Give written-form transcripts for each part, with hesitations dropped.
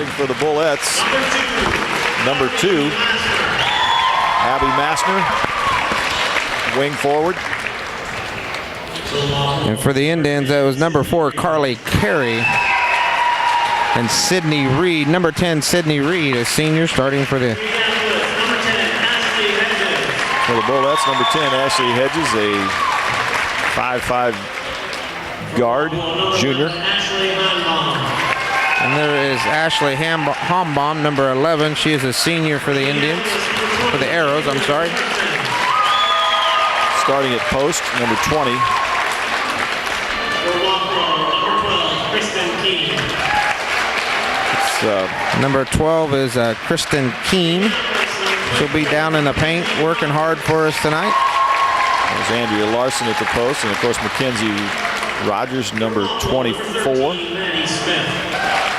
starting for the Bullets. Number 2, Abby Massner, wing forward. And for the Indians, that was number 4, Carly Carey. And Sydney Reed, number 10, Sydney Reed, a senior, starting for the Bullets. Number 10, Ashley Hedges, a 5'5" guard, junior. And there is Ashley Hombaum, number 11. She is a senior for the Indians, for the Arrows, I'm sorry. Starting at post, number 20. Number 12 is Kristen Keene. She'll be down in the paint working hard for us tonight. There's Andrea Larson at the post, and of course Mackenzie Rogers, number 24.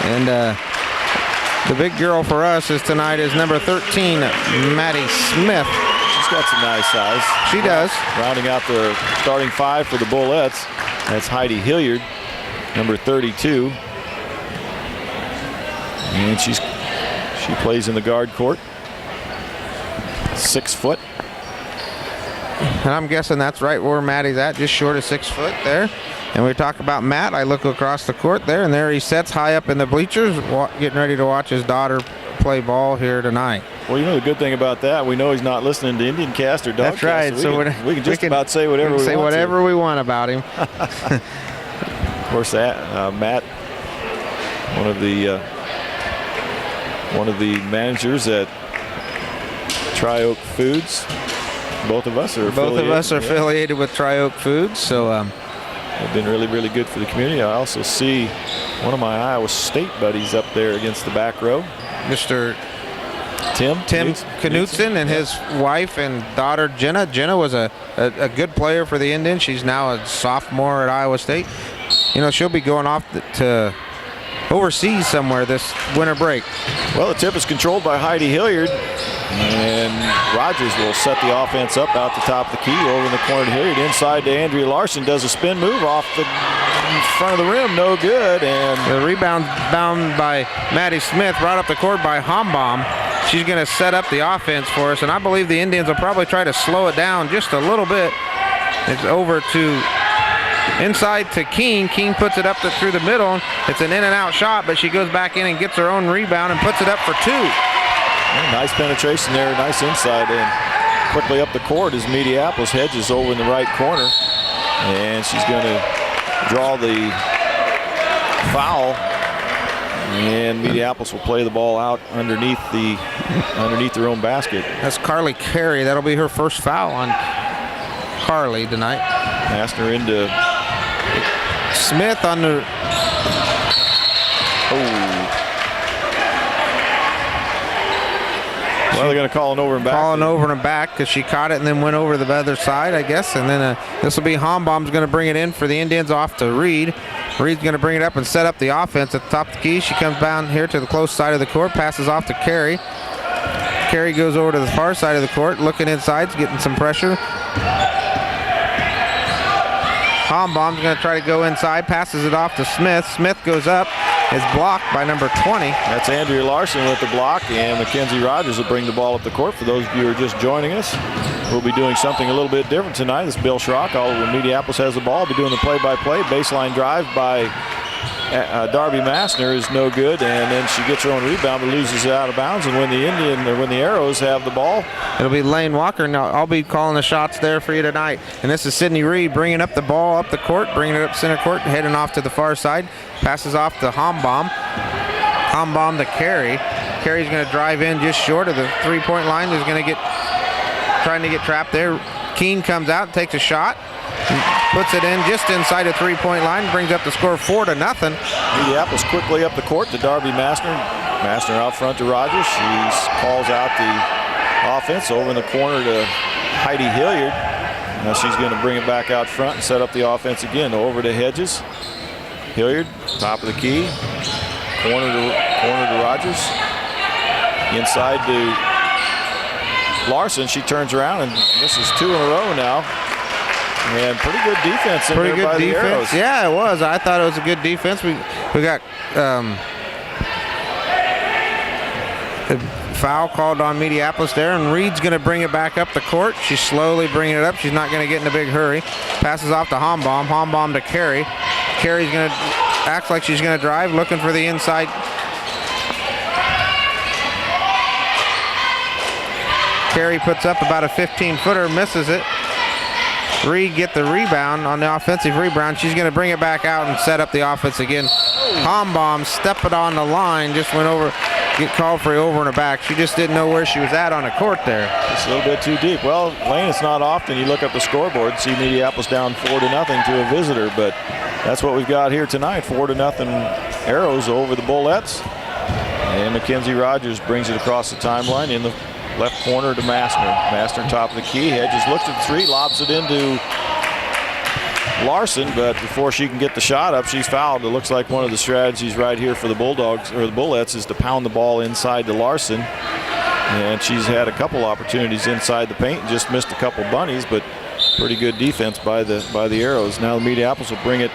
And the big girl for us tonight is number 13, Maddie Smith. She's got some nice size. She does. Rounding out the starting 5 for the Bullets, that's Heidi Hilliard, number 32. And she plays in the guard court. 6 foot. And I'm guessing that's right where Maddie's at, just short of 6 foot there. And we talk about Matt. I look across the court there, and there he sits high up in the bleachers, getting ready to watch his daughter play ball here tonight. Well, you know the good thing about that, we know he's not listening to Indian Cast or Dogcast. That's right. So we can just about say whatever we want. We want about him. Of course, Matt, one of the managers at Tri-Oak Foods. Both of us are affiliated with Tri-Oak Foods, so they've been really, really good for the community. I also see one of my Iowa State buddies up there against the back row, Mr. Tim Knutson and his wife and daughter Jenna. Jenna was a good player for the Indians. She's now a sophomore at Iowa State. You know, she'll be going off to overseas somewhere this winter break. Well, the tip is controlled by Heidi Hilliard, and Rogers will set the offense up out the top of the key, over in the corner to Hilliard, inside to Andrea Larson, does a spin move off the front of the rim, no good, and the rebound bound by Maddie Smith, right up the court by Hombaum. She's going to set up the offense for us, and I believe the Indians will probably try to slow it down just a little bit. It's over to inside to Keene. Keene puts it up through the middle. It's an in and out shot, but she goes back in and gets her own rebound and puts it up for 2. Nice penetration there, nice inside, and quickly up the court is Mediapolis. Hedges over in the right corner, and she's going to draw the foul, and Mediapolis will play the ball out underneath their own basket. That's Carly Carey. That'll be her first foul on Carly tonight. Massner into Smith on the. Well, they're going to call an over and back. Calling over and back because she caught it and then went over to the other side, I guess. And then this will be Hombaum's going to bring it in for the Indians off to Reed. Reed's going to bring it up and set up the offense at the top of the key. She comes down here to the close side of the court, passes off to Carey. Carey goes over to the far side of the court, looking inside, getting some pressure. Hombaum's going to try to go inside, passes it off to Smith. Smith goes up, is blocked by number 20. That's Andrea Larson with the block, and Mackenzie Rogers will bring the ball up the court. For those of you who are just joining us, we'll be doing something a little bit different tonight. This is Bill Schrock. When Mediapolis has the ball, we'll be doing the play-by-play. Baseline drive by Darby Massner is no good, and then she gets her own rebound but loses it out of bounds. And when the Arrows have the ball, it'll be Lane Walker. Now I'll be calling the shots there for you tonight. And this is Sydney Reed bringing up the ball up the court, bringing it up center court, heading off to the far side. Passes off to Hombaum. Hombaum to Carey. Carey's going to drive in just short of the three-point line. He's going to trying to get trapped there. Keene comes out, takes a shot, puts it in just inside the three-point line, brings up the score 4-0. Mediapolis quickly up the court to Darby Massner. Massner out front to Rogers. She calls out the offense over in the corner to Heidi Hilliard. Now she's going to bring it back out front and set up the offense again. Over to Hedges. Hilliard, top of the key. Corner to Rogers. Inside to Larson. She turns around, and this is 2 in a row now. And pretty good defense in there by the Arrows. Yeah, it was. I thought it was a good defense. We got Foul called on Mediapolis there, and Reed's going to bring it back up the court. She's slowly bringing it up. She's not going to get in a big hurry. Passes off to Hombaum. Hombaum to Carey. Carey's going to act like she's going to drive, looking for the inside. Carey puts up about a 15-footer, misses it. Reed get the rebound on the offensive rebound. She's going to bring it back out and set up the offense again. Hombaum stepping on the line, just went over, get called for over and a back. She just didn't know where she was at on the court there. It's a little bit too deep. Well, Lane, it's not often you look up the scoreboard and see Mediapolis down 4-0 to a visitor, but that's what we've got here tonight. 4-0 Arrows over the Bullets. And Mackenzie Rogers brings it across the timeline in the left corner to Massner. Massner top of the key. Hedges looks at the three, lobs it into Larson, but before she can get the shot up, she's fouled. It looks like one of the strategies right here for the Bulldogs, or the Bullets, is to pound the ball inside to Larson. And she's had a couple opportunities inside the paint and just missed a couple bunnies, but pretty good defense by the Arrows. Now the Mediapolis will bring it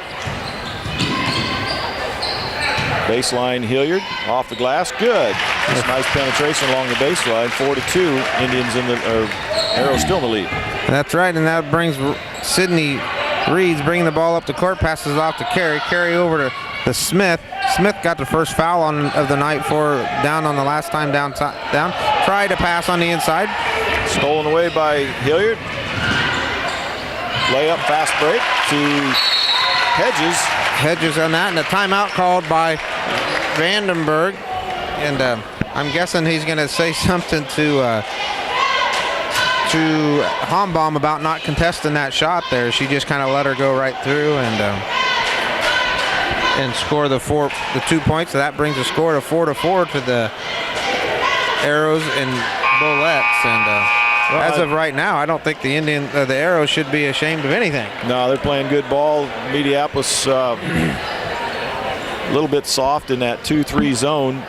baseline. Hilliard off the glass, good. Just nice penetration along the baseline. 4-2. Indians Arrows still in the lead. That's right, and that brings Sydney Reed's bringing the ball up the court, passes it off to Carey. Carey over to Smith. Smith got the first foul of the night for down on the last time down. Tried to pass on the inside. Stolen away by Hilliard. Layup, fast break to Hedges. Hedges on that, and a timeout called by Vandenberg. And I'm guessing he's going to say something to Hombaum about not contesting that shot there. She just kind of let her go right through and score the 2 points. So that brings the score to 4-4 to the Arrows and Bullets. And as of right now, I don't think the Arrows should be ashamed of anything. No, they're playing good ball. Mediapolis a little bit soft in that 2-3 zone.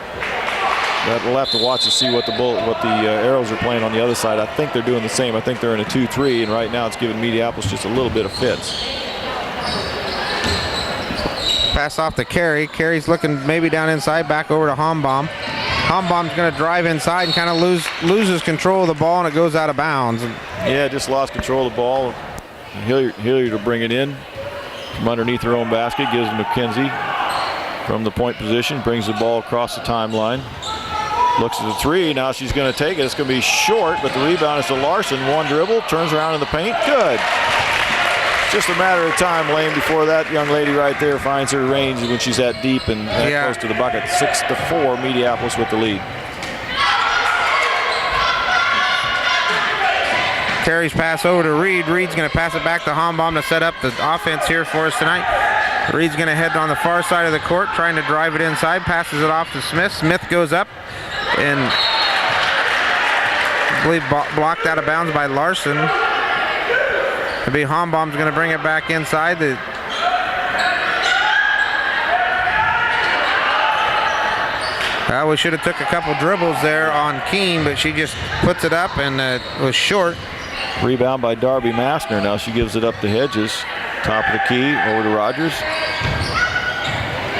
But we'll have to watch to see what the Arrows are playing on the other side. I think they're doing the same. I think they're in a 2-3, and right now it's giving Mediapolis just a little bit of fits. Pass off to Carey. Carey's looking maybe down inside, back over to Hombaum. Hombaum's going to drive inside and kind of loses control of the ball, and it goes out of bounds. Yeah, just lost control of the ball. Hilliard will bring it in from underneath her own basket, gives it to McKenzie from the point position, brings the ball across the timeline. Looks at the three. Now she's going to take it. It's going to be short, but the rebound is to Larson. One dribble, turns around in the paint. Good. Just a matter of time, Lane, before that young lady right there finds her range when she's that deep and that close to the bucket. 6-4, Mediapolis with the lead. Carey's pass over to Reed. Reed's going to pass it back to Hombaum to set up the offense here for us tonight. Reed's going to head on the far side of the court, trying to drive it inside, passes it off to Smith. Smith goes up and I believe blocked out of bounds by Larson. It'll be Hombaum's going to bring it back inside. We should have took a couple dribbles there on Keene, but she just puts it up and it was short. Rebound by Darby Massner. Now she gives it up to Hedges. Top of the key, over to Rogers.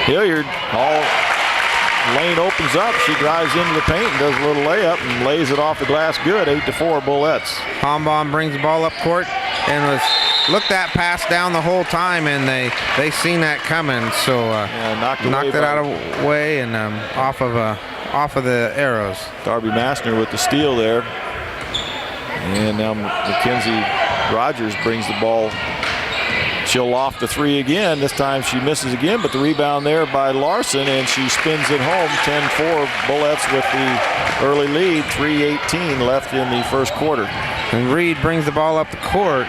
Hilliard, lane opens up. She drives into the paint and does a little layup and lays it off the glass. Good, 8-4 Bullets. Hombaum brings the ball up court and looked that pass down the whole time, and they seen that coming, so knocked it out of the way and off of the Arrows. Darby Massner with the steal there, and now Mackenzie Rogers brings the ball. She'll loft the three again. This time she misses again, but the rebound there by Larson, and she spins it home. 10-4 Bullets with the early lead. 3:18 left in the first quarter. And Reed brings the ball up the court.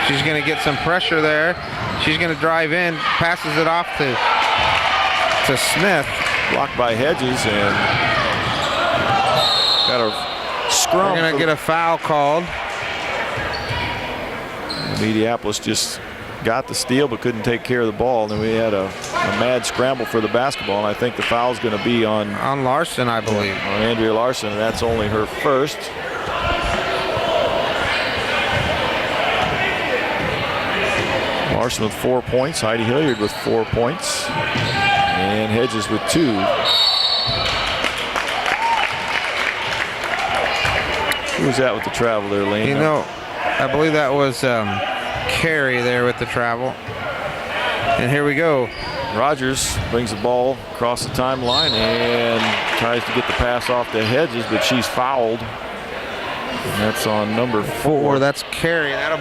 She's going to get some pressure there. She's going to drive in, passes it off to Smith. Blocked by Hedges, and got a scrum. We're going to get a foul called. Mediapolis just got the steal but couldn't take care of the ball. And then we had a mad scramble for the basketball, and I think the foul's going to be on Larson, I believe. On Andrea Larson, and that's only her first. Larson with 4 points, Heidi Hilliard with 4 points, and Hedges with 2. Who was that with the travel there, Lane? You know, I believe that was Carey there with the travel. And here we go. Rogers brings the ball across the timeline and tries to get the pass off to Hedges, but she's fouled. And that's on number 4. That's Carey. That'll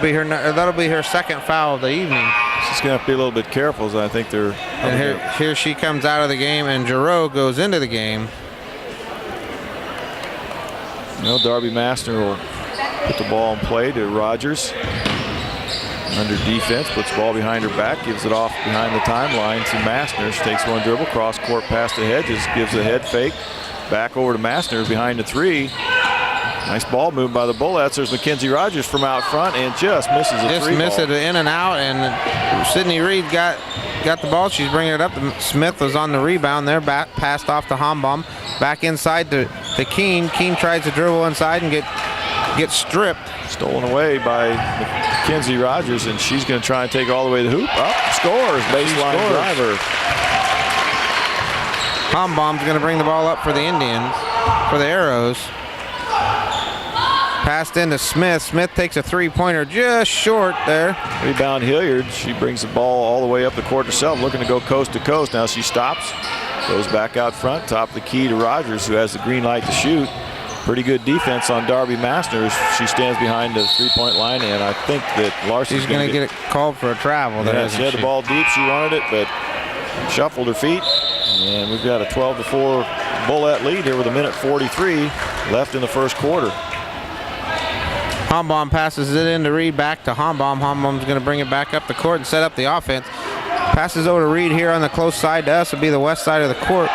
be her second foul of the evening. She's going to have to be a little bit careful, as I think they're. And here she comes out of the game, and Giroux goes into the game. Well, Darby Massner will put the ball in play to Rogers. Under defense, puts the ball behind her back, gives it off behind the timeline to Massner. She takes one dribble, cross court pass to Hedges, gives a head fake, back over to Massner behind the 3. Nice ball move by the Bullets. There's Mackenzie Rogers from out front and just misses a 3 ball. Just missed it in and out, and Sydney Reed got the ball. She's bringing it up. Smith was on the rebound there, back passed off to Hombaum. Back inside to Keene. Keene tries to dribble inside and get stripped. Stolen away by Mackenzie Rogers, and she's going to try and take it all the way to the hoop. Up, scores, baseline driver. Hombaum's going to bring the ball up for the Indians, for the Arrows. Passed into Smith. Smith takes a 3-pointer just short there. Rebound Hilliard. She brings the ball all the way up the court herself, looking to go coast to coast. Now she stops, goes back out front, top of the key to Rogers, who has the green light to shoot. Pretty good defense on Darby Massner. She stands behind the 3-point line, and I think that Larson's going to get it called for a travel. Yeah, she had the ball deep. She wanted it, but shuffled her feet. And we've got a 12-4 Bullet lead here with 1:43 left in the first quarter. Hombaum passes it in to Reed, back to Hombaum. Hombaum's going to bring it back up the court and set up the offense. Passes over to Reed here on the close side to us. It'll be the west side of the court.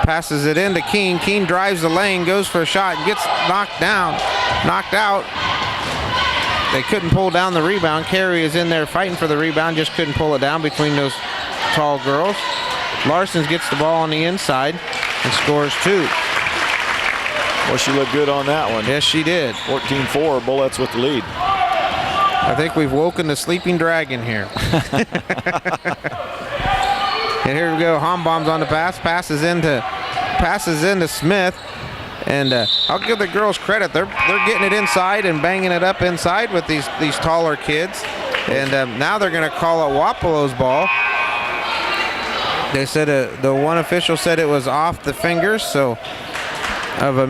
Passes it in to Keene. Keene drives the lane, goes for a shot, gets knocked out. They couldn't pull down the rebound. Carey is in there fighting for the rebound, just couldn't pull it down between those tall girls. Larson gets the ball on the inside and scores 2. Well, she looked good on that one. Yes, she did. 14-4, Bullets with the lead. I think we've woken the sleeping dragon here. And here we go. Hombaum's on the pass. Passes into Smith. And I'll give the girls credit. They're getting it inside and banging it up inside with these taller kids. And now they're going to call it Wapello's ball. They said the one official said it was off the fingers, so of a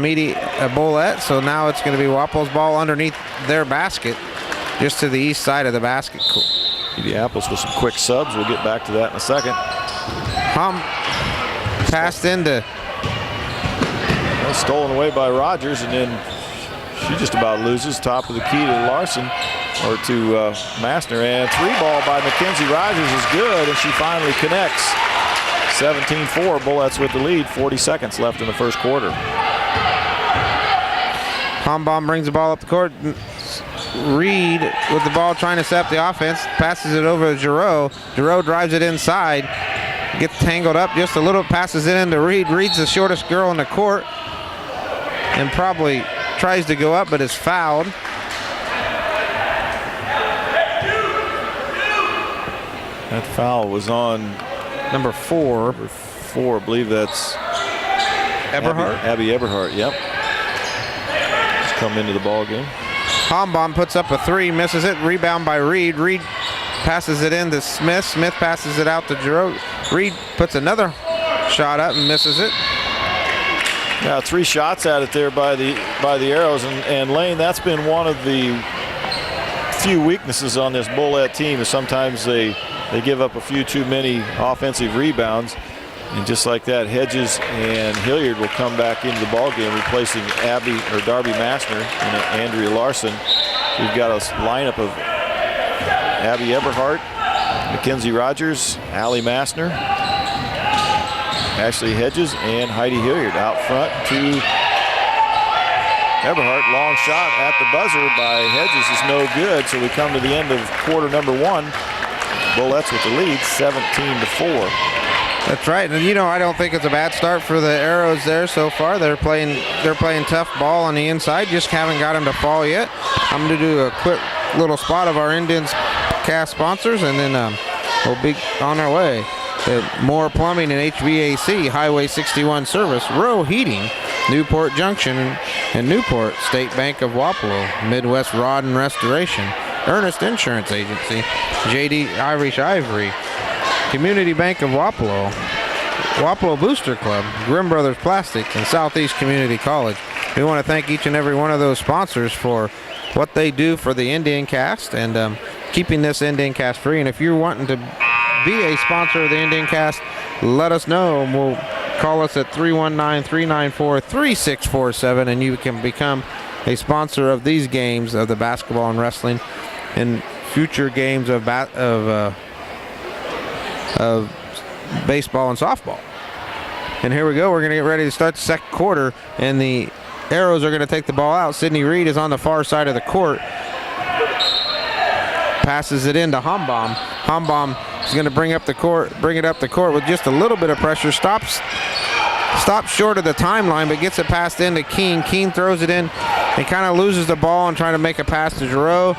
Bullet. So now it's going to be Wapello's ball underneath their basket, just to the east side of the basket. Mediapolis with some quick subs. We'll get back to that in a second. Passed into. Stolen away by Rogers, and then she just about loses. Top of the key to Larson, or to Massner, and 3-ball by Mackenzie Rogers is good, and she finally connects. 17-4, Bullets with the lead. 40 seconds left in the first quarter. Hombaum brings the ball up the court. Reed with the ball trying to set up the offense. Passes it over to Giroux. Giroux drives it inside. Gets tangled up just a little. Passes it into Reed. Reed's the shortest girl in the court. And probably tries to go up, but is fouled. That foul was on number 4. Number 4, I believe that's Eberhardt. Abby Eberhardt, yep. Just come into the ball game. Hombaum puts up a 3, misses it. Rebound by Reed. Reed passes it in to Smith. Smith passes it out to Giroux. Reed puts another shot up and misses it. Yeah, 3 shots at it there by the Arrows, and Lane, that's been one of the few weaknesses on this Bullet team, is sometimes they give up a few too many offensive rebounds, and just like that, Hedges and Hilliard will come back into the ball game, replacing Darby Massner and Andrea Larson. We've got a lineup of Abby Eberhardt, Mackenzie Rogers, Allie Massner, Ashley Hedges, and Heidi Hilliard. Out front to Eberhardt. Long shot at the buzzer by Hedges is no good, so we come to the end of quarter number 1. Bullets with the lead, 17-4. That's right, and I don't think it's a bad start for the Arrows there so far. They're playing tough ball on the inside, just haven't got them to fall yet. I'm going to do a quick little spot of our Indians cast sponsors, and then we'll be on our way. More Plumbing and HVAC, Highway 61 service, Row Heating, Newport Junction and Newport, State Bank of Wapello, Midwest Rod and Restoration, Ernest Insurance Agency, JD Irish Ivory, Community Bank of Wapello, Wapello Booster Club, Grimm Brothers Plastics, and Southeast Community College. We want to thank each and every one of those sponsors for what they do for the Indian Cast and keeping this Indian Cast free. And if you're wanting to be a sponsor of the Indian Cast, let us know, and we'll call us at 319-394-3647, and you can become a sponsor of these games of the basketball and wrestling and future games of baseball and softball. And here we go. We're going to get ready to start the second quarter, and the Arrows are going to take the ball out. Sydney Reed is on the far side of the court. Passes it into Hombaum. Hombaum is going to bring it up the court with just a little bit of pressure. Stops short of the timeline, but gets it passed into Keene. Keene throws it in and kind of loses the ball and trying to make a pass to Giroux.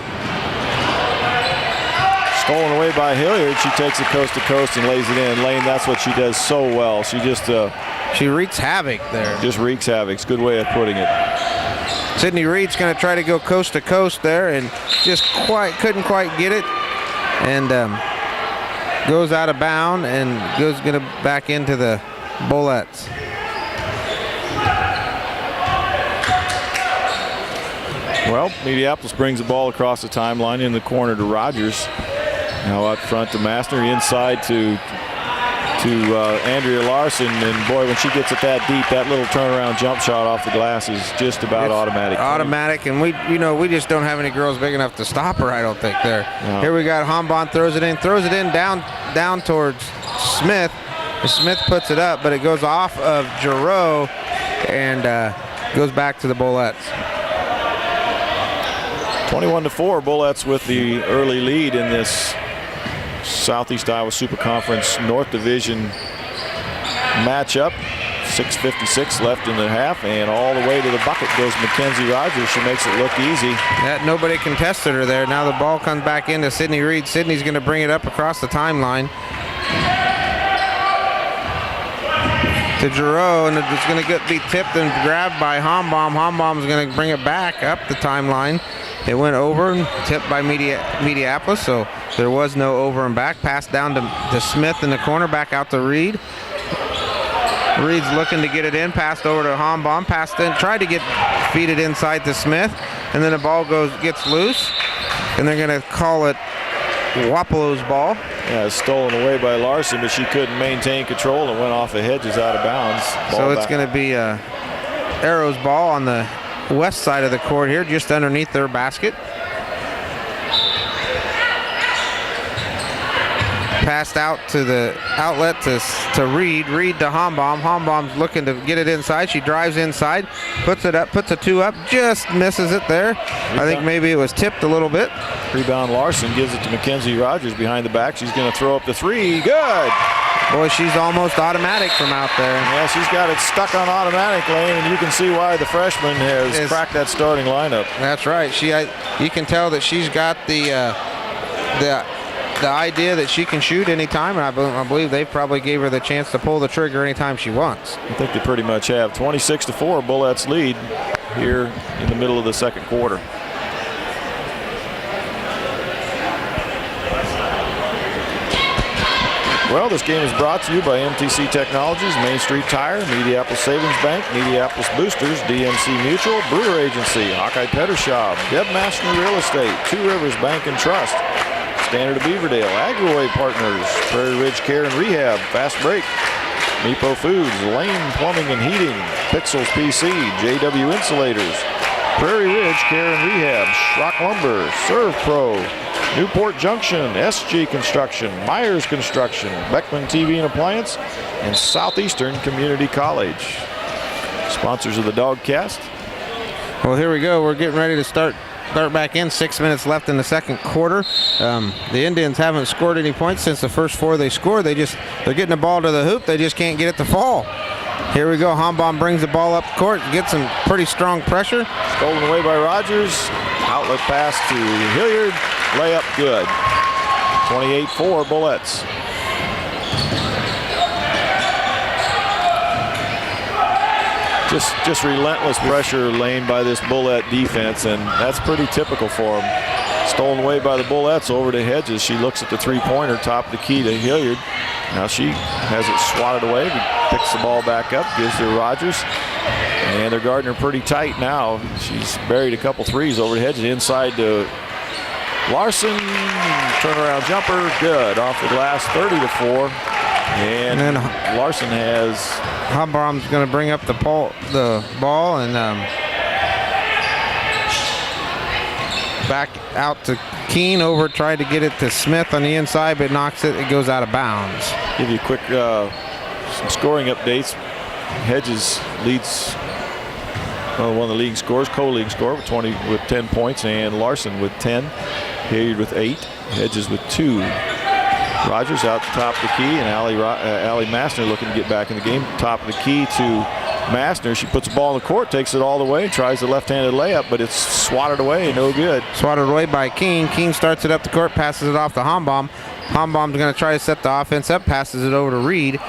Stolen away by Hilliard. She takes it coast to coast and lays it in. Lane, that's what she does so well. She just she wreaks havoc there. Just wreaks havoc. It's a good way of putting it. Sydney Reed's going to try to go coast to coast there and just couldn't quite get it, and goes out of bound and going to back into the Bullets. Well, Mediapolis brings the ball across the timeline in the corner to Rogers. Now out front to Massner, inside to Andrea Larson, and boy, when she gets it that deep, that little turnaround jump shot off the glass is just about automatic. Automatic, and we just don't have any girls big enough to stop her, I don't think, there. No. Here we got Hombaum throws it in down towards Smith. Smith puts it up, but it goes off of Giroux and goes back to the Bullets. 21-4, Bullets with the early lead in this Southeast Iowa Super Conference North Division matchup. 6:56 left in the half, and all the way to the bucket goes Mackenzie Rogers. She makes it look easy. That nobody contested her there. Now the ball comes back into Sydney Reed. Sydney's going to bring it up across the timeline to Giroux, and it's going to be tipped and grabbed by Hombaum. Hombaum's going to bring it back up the timeline. It went over and tipped by Mediapolis, so there was no over and back. Pass down to Smith in the corner, back out to Reed. Reed's looking to get it in, passed over to Hombaum, passed in, tried to feed it inside to Smith, and then the ball gets loose, and they're going to call it Wapello's ball. Yeah, it's stolen away by Larson, but she couldn't maintain control and went off the hedges out of bounds. So it's going to be Arrow's ball on the west side of the court here, just underneath their basket. Passed out to the outlet to Reed. Reed to Hombaum. Hombaum's looking to get it inside. She drives inside, puts it up, puts a two up, just misses it there. Rebound. I think maybe it was tipped a little bit. Rebound Larson gives it to Mackenzie Rogers behind the back. She's going to throw up the three. Good. Boy, she's almost automatic from out there. Yeah, she's got it stuck on automatic, Lane, and you can see why the freshman has cracked that starting lineup. That's right. You can tell that she's got the idea that she can shoot anytime, and I believe they probably gave her the chance to pull the trigger anytime she wants. I think they pretty much have. 26-4, Bullets lead here in the middle of the second quarter. Well, this game is brought to you by MTC Technologies, Main Street Tire, Mediapolis Savings Bank, Mediapolis Boosters, DMC Mutual, Brewer Agency, Hawkeye Pettershop, Deb Master Real Estate, Two Rivers Bank and Trust, Standard of Beaverdale, Agraway Partners, Prairie Ridge Care and Rehab, Fast Break, Meepo Foods, Lane Plumbing and Heating, Pixels PC, JW Insulators, Prairie Ridge Care and Rehab, Schrock Lumber, Serve Pro, Newport Junction, SG Construction, Myers Construction, Beckman TV and Appliance, and Southeastern Community College. Sponsors of the Dogcast. Well, here we go. We're getting ready to start back in. 6 minutes left in the second quarter. The Indians haven't scored any points since the first four they scored. They're getting the ball to the hoop. They just can't get it to fall. Here we go. Hombaum brings the ball up court, gets some pretty strong pressure. Stolen away by Rogers. Outlet pass to Hilliard. Layup good. 28-4 Bullets. Just relentless pressure laid by this Bullette defense, and that's pretty typical for them. Stolen away by the Bullettes over to Hedges. She looks at the three-pointer, top of the key to Hilliard. Now she has it swatted away, picks the ball back up, gives to Rogers, and they're guarding her pretty tight now. She's buried a couple threes over to Hedges, inside to Larson. Turnaround jumper, good, off the glass, 30-4. And then Larson has... Hobbaum's going to bring up the ball and back out to Keene. Over, tried to get it to Smith on the inside, but knocks it. It goes out of bounds. Give you a quick some scoring updates. Hedges leads one of the leading scorers, co-leading scorer with 10 points, and Larson with 10. Hilliard with 8. Hedges with 2. Rogers out the top of the key, and Allie Massner looking to get back in the game. Top of the key to Massner. She puts the ball in the court, takes it all the way, tries the left-handed layup, but it's swatted away, no good. Swatted away by Keene. Keene starts it up the court, passes it off to Hombaum. Hombaum's going to try to set the offense up, passes it over to Reed.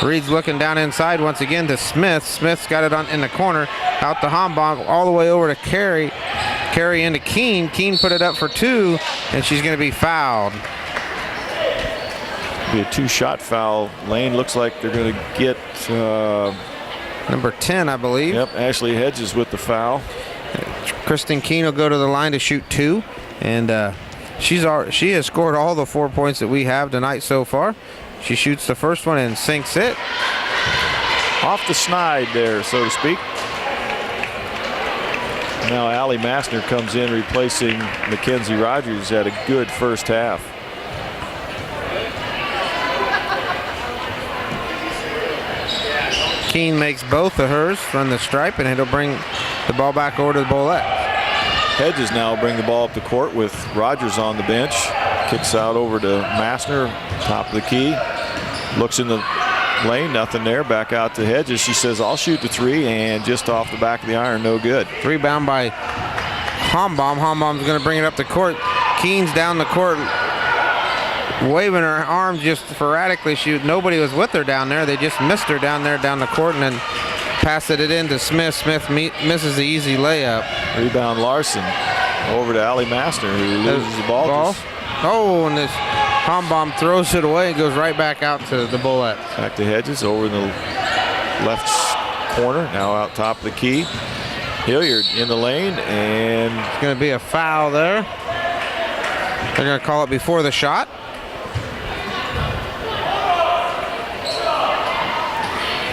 Reed's looking down inside once again to Smith. Smith's got it in the corner, out to Hombaum, all the way over to Carey. Carey into Keene. Keene put it up for 2, and she's going to be fouled. Be a 2-shot foul. Lane looks like they're going to get number 10, I believe. Yep, Ashley Hedges with the foul. Kristen Keene will go to the line to shoot 2, and she has scored all the 4 points that we have tonight so far. She shoots the first one and sinks it. Off the snide there, so to speak. Now Allie Massner comes in replacing Mackenzie Rogers. Had a good first half. Keene makes both of hers from the stripe, and it'll bring the ball back over to the Bullette. Hedges now bring the ball up the court with Rogers on the bench. Kicks out over to Massner, top of the key. Looks in the lane, nothing there. Back out to Hedges. She says, I'll shoot the 3, and just off the back of the iron, no good. Rebound by Hombaum. Hombaum's going to bring it up the court. Keene's down the court, waving her arms just sporadically. Nobody was with her down there. They just missed her down the court, and then passed it in to Smith. Smith misses the easy layup. Rebound Larson over to Allie Massner, who loses the ball. Oh, and this Hombaum throws it away and goes right back out to the Bullette. Back to Hedges over in the left corner. Now out top of the key. Hilliard in the lane, and it's going to be a foul there. They're going to call it before the shot.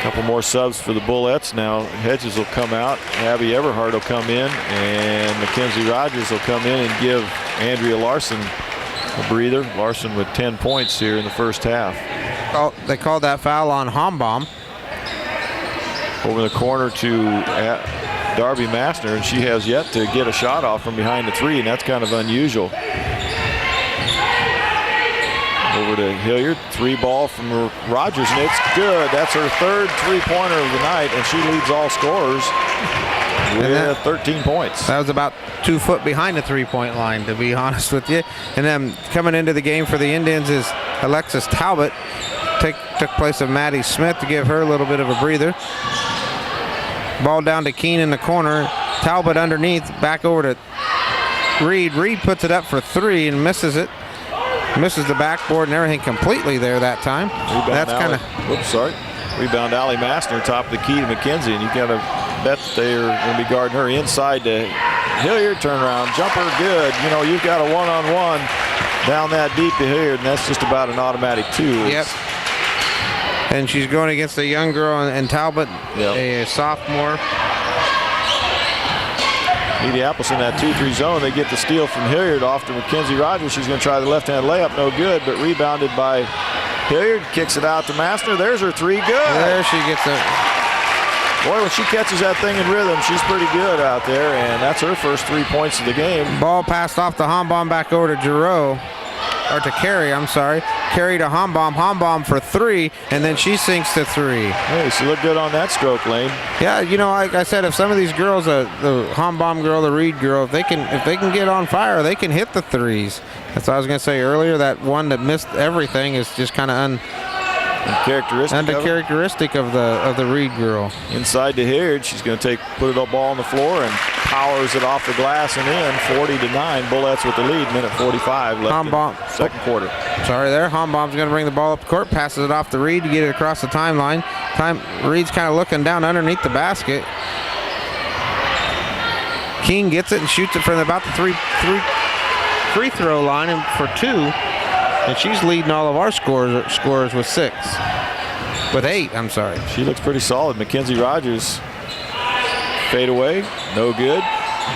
Couple more subs for the Bullettes. Now Hedges will come out, Abby Everhart will come in, and Mackenzie Rogers will come in and give Andrea Larson a breather. Larson with 10 points here in the first half. They called that foul on Hombaum. Over the corner to Darby Massner, and she has yet to get a shot off from behind the 3, and that's kind of unusual. Over to Hilliard, 3 ball from Rogers, and it's good. That's her 3rd 3-pointer of the night, and she leads all scorers with 13 points. That was about 2 foot behind the 3-point line, to be honest with you. And then coming into the game for the Indians is Alexis Talbot. Took place of Maddie Smith to give her a little bit of a breather. Ball down to Keene in the corner. Talbot underneath, back over to Reed. Reed puts it up for 3 and misses it. Misses the backboard and everything completely there that time. Rebound Allie Massner, top of the key to McKenzie, and you got to bet that they're going to be guarding her inside to Hilliard. Turnaround jumper, good. You know, you've got a one-on-one down that deep to Hilliard, and that's just about an automatic 2. Yep. And she's going against a young girl and Talbot, a sophomore. Mediapolis in that 2-3 zone. They get the steal from Hilliard off to Mackenzie Rogers. She's going to try the left-hand layup. No good, but rebounded by Hilliard. Kicks it out to Massner. There's her 3. Good. There she gets it. Boy, when she catches that thing in rhythm, she's pretty good out there, and that's her first 3 points of the game. Ball passed off to Hombaum, back over to Giroux. Or to Carey, I'm sorry. Carey to Hombaum. Hombaum for 3, and then she sinks to 3. Hey, she looked good on that stroke, Lane. Yeah, you know, like I said, if some of these girls, the Hombaum girl, the Reed girl, if they can get on fire, they can hit the 3s. That's what I was going to say earlier. That one that missed everything is just kind of Characteristic of the Reed girl. Inside to Hilliard. She's going to put it ball on the floor and powers it off the glass and in. 40-9. Bullets with the lead. Minute 45 left in the second quarter. Sorry there. Hombaum's going to bring the ball up the court. Passes it off to Reed to get it across the timeline. Reed's kind of looking down underneath the basket. King gets it and shoots it from about the free throw line and for 2. And she's leading all of our scorers with 6. With 8, I'm sorry. She looks pretty solid. Mackenzie Rogers fade away. No good.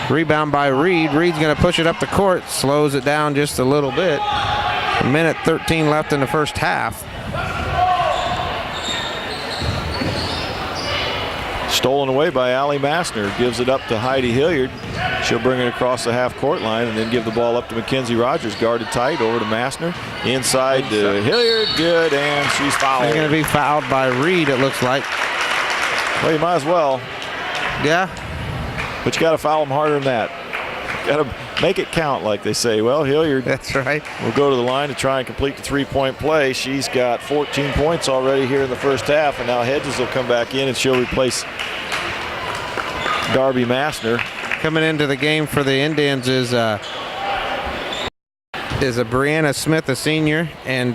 Rebound by Reed. Reed's going to push it up the court. Slows it down just a little bit. A minute 13 left in the first half. Stolen away by Allie Massner. Gives it up to Heidi Hilliard. She'll bring it across the half-court line and then give the ball up to Mackenzie Rogers. Guarded tight over to Massner. Inside to Hilliard. Good, and she's fouled. She's going to be fouled by Reed, it looks like. Well, you might as well. Yeah. But you got to foul them harder than that. Got to make it count, like they say. Well, Hilliard. That's right. Will go to the line to try and complete the three-point play. She's got 14 points already here in the first half, and now Hedges will come back in and she'll replace Darby Massner. Coming into the game for the Indians is a Brianna Smith, a senior, and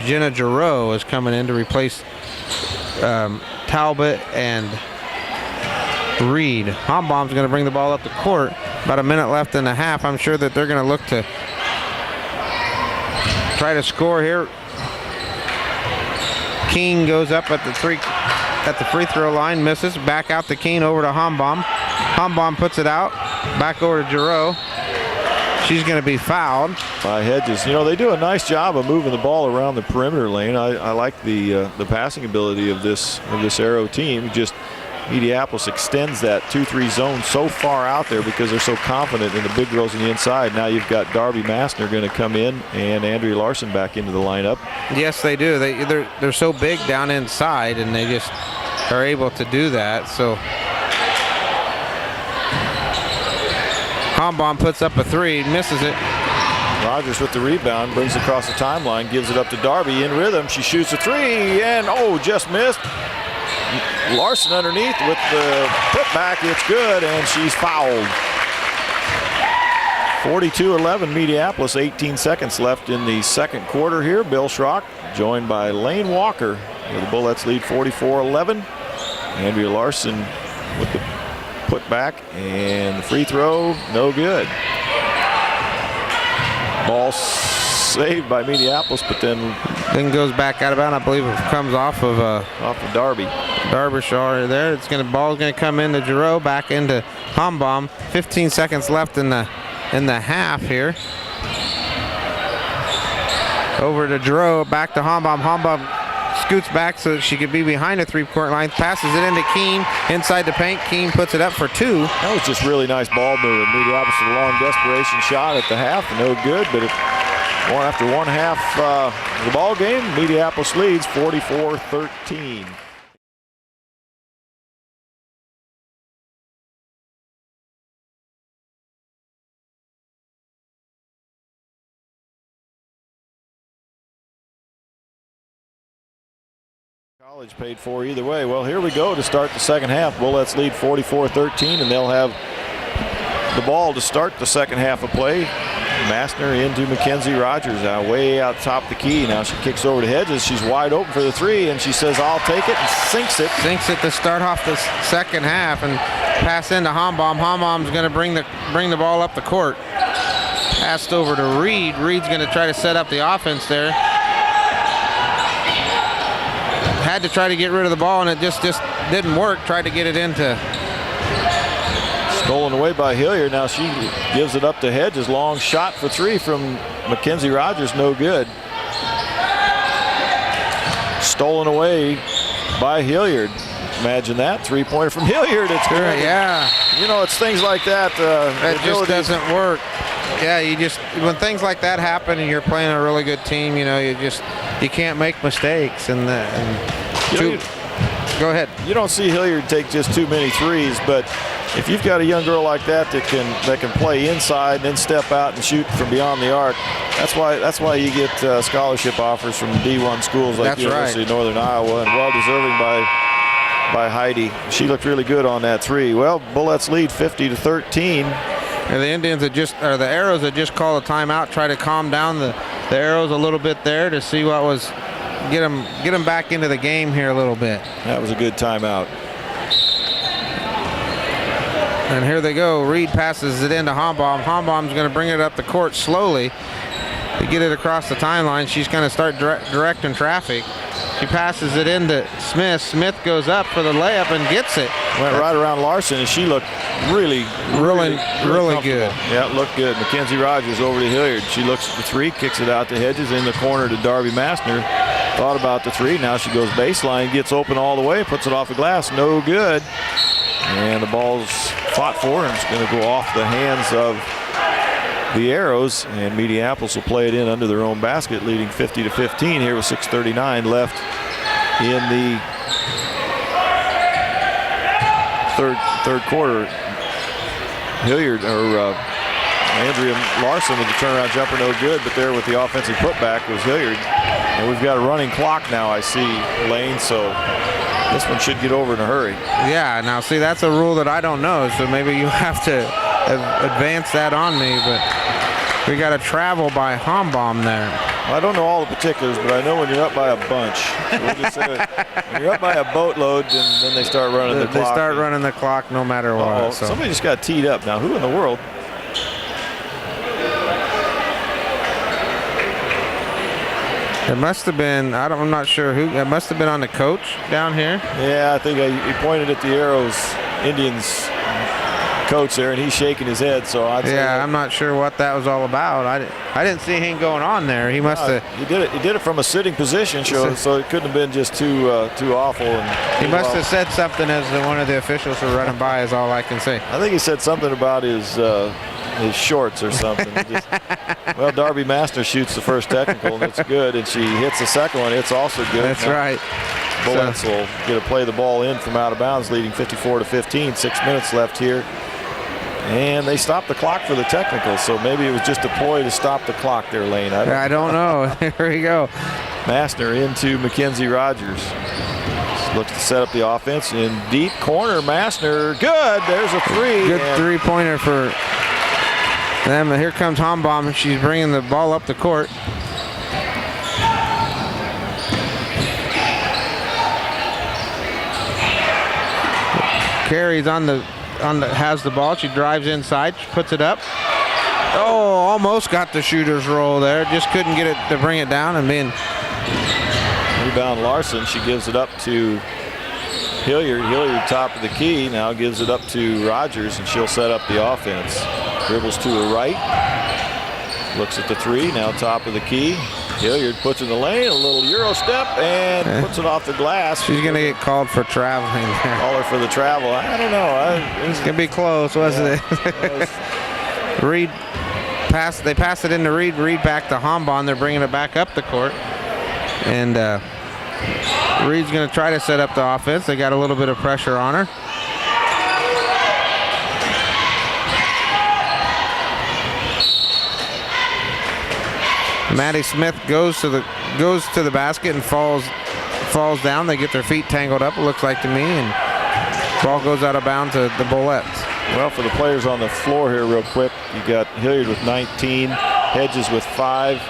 Jenna Giroux is coming in to replace Talbot and Reed. Hombaum's going to bring the ball up the court. About a minute left in the half. I'm sure that they're going to look to try to score here. King goes up at the free throw line, misses. Back out to King, over to Hombaum. Hombaum puts it out. Back over to Giroux. She's going to be fouled by Hedges. You know, they do a nice job of moving the ball around the perimeter lane. I like the passing ability of this Arrow team. Just Mediapolis extends that 2-3 zone so far out there because they're so confident in the big girls on the inside. Now you've got Darby Massner going to come in and Andrea Larson back into the lineup. Yes, they do. They're so big down inside, and they just are able to do that. So Hombaum puts up a 3, misses it. Rogers with the rebound, brings it across the timeline, gives it up to Darby in rhythm. She shoots a 3 and just missed. Larson underneath with the putback. It's good, and she's fouled. 42-11 Mediapolis. 18 seconds left in the second quarter here. Bill Schrock joined by Lane Walker with the Bullets lead 44-11. Andrea Larson with the putback, and the free throw, no good. Ball saved by Mediapolis, but then goes back out of bounds. I believe it comes off of Darby. Derbyshire there. Ball's gonna come into Giroux, back into Hombaum. 15 seconds left in the half here. Over to Giroux, back to Hombaum. Hombaum scoots back so that she could be behind the three-point line. Passes it into Keene inside the paint. Keene puts it up for 2. That was just really nice ball moving. Mediapolis with a long desperation shot at the half, no good. But after one half of the ball game, Mediapolis leads 44-13. College paid for either way. Well, here we go to start the second half. Bullets lead 44-13, and they'll have the ball to start the second half of play. Massner into Mackenzie Rogers, way out top the key. Now she kicks over to Hedges. She's wide open for the 3, and she says, "I'll take it," and sinks it. Sinks it to start off the second half, and pass into Hombaum. Hombaum's going to bring the ball up the court. Passed over to Reed. Reed's going to try to set up the offense there. Had to try to get rid of the ball, and it just didn't work. Tried to get it into. Stolen away by Hilliard. Now she gives it up to Hedges. Long shot for 3 from Mackenzie Rogers. No good. Stolen away by Hilliard. Imagine that. 3-pointer from Hilliard. It's good. Yeah. You know, it's things like that. That just doesn't work. Yeah, when things like that happen and you're playing a really good team, you can't make mistakes. Go ahead. You don't see Hilliard take just too many threes, but if you've got a young girl like that that can play inside and then step out and shoot from beyond the arc, that's why you get scholarship offers from D1 schools like the University of Northern Iowa, and well deserving by Heidi. She looked really good on that three. Well, Bullets lead 50-13. And the Indians the Arrows had just called a timeout, try to calm down the Arrows a little bit there to see what was get them back into the game here a little bit. That was a good timeout. And here they go. Reed passes it into Hombaum. Hombaum's going to bring it up the court slowly to get it across the timeline. She's going to start directing traffic. She passes it into Smith. Smith goes up for the layup and gets it. Went right around Larson, and she looked really good. Yeah, it looked good. Mackenzie Rogers over to Hilliard. She looks at the three, kicks it out to Hedges in the corner to Darby Massner. Thought about the three. Now she goes baseline, gets open all the way, puts it off the glass. No good. And the ball's fought for, and it's going to go off the hands of the Arrows, and Mediapolis will play it in under their own basket, leading 50-15 here with 6:39 left in the third quarter. Hilliard Andrea Larson with the turnaround jumper, no good, but there with the offensive putback was Hilliard. And we've got a running clock now, I see, Lane, so this one should get over in a hurry. Yeah, now see, that's a rule that I don't know, so maybe you have to advance that on me, but we got a travel by Hombaum there. Well, I don't know all the particulars, but I know when you're up by a bunch, we'll just say when you're up by a boatload, then they start running the clock. They start running the clock no matter what. So. Somebody just got teed up. Now, who in the world? It must have been, I'm not sure who, it must have been on the coach down here. Yeah, I think he pointed at the Arrows Indians coach there, and he's shaking his head. So I'd say yeah, I'm not sure what that was all about. I didn't see anything going on there. He must have. He did it from a sitting position, so it couldn't have been just too awful. And he must have said something as one of the officials were running by. Is all I can say. I think he said something about his shorts or something. Well, Darby Massner shoots the first technical, and it's good, and she hits the second one. It's also good. That's right. Bullets will get to play the ball in from out of bounds, leading 54-15. 6 minutes left here. And they stopped the clock for the technical, so maybe it was just a ploy to stop the clock there, Lane. I don't know. Here we go. Massner into Mackenzie Rogers. Looks to set up the offense in deep corner. Massner, good. There's a three. Good three-pointer for them. Here comes Hombaum. She's bringing the ball up the court. Carey's has the ball. She drives inside. She puts it up. Oh, almost got the shooter's roll there. Just couldn't get it to bring it down. And then rebound Larson. She gives it up to Hilliard. Hilliard top of the key. Now gives it up to Rogers, and she'll set up the offense. Dribbles to her right. Looks at the three. Now top of the key. Hilliard puts in the lane, a little Euro step, and puts it off the glass. She's going to get called for traveling there. Call her for the travel. I don't know. It's going to be close, wasn't it? Reed they pass it into Reed. Reed back to Hombaum. They're bringing it back up the court. And Reed's going to try to set up the offense. They got a little bit of pressure on her. Maddie Smith goes to the basket and falls down. They get their feet tangled up, it looks like to me, and ball goes out of bounds to the Bullets. Well, for the players on the floor here real quick, you got Hilliard with 19, Hedges with 5.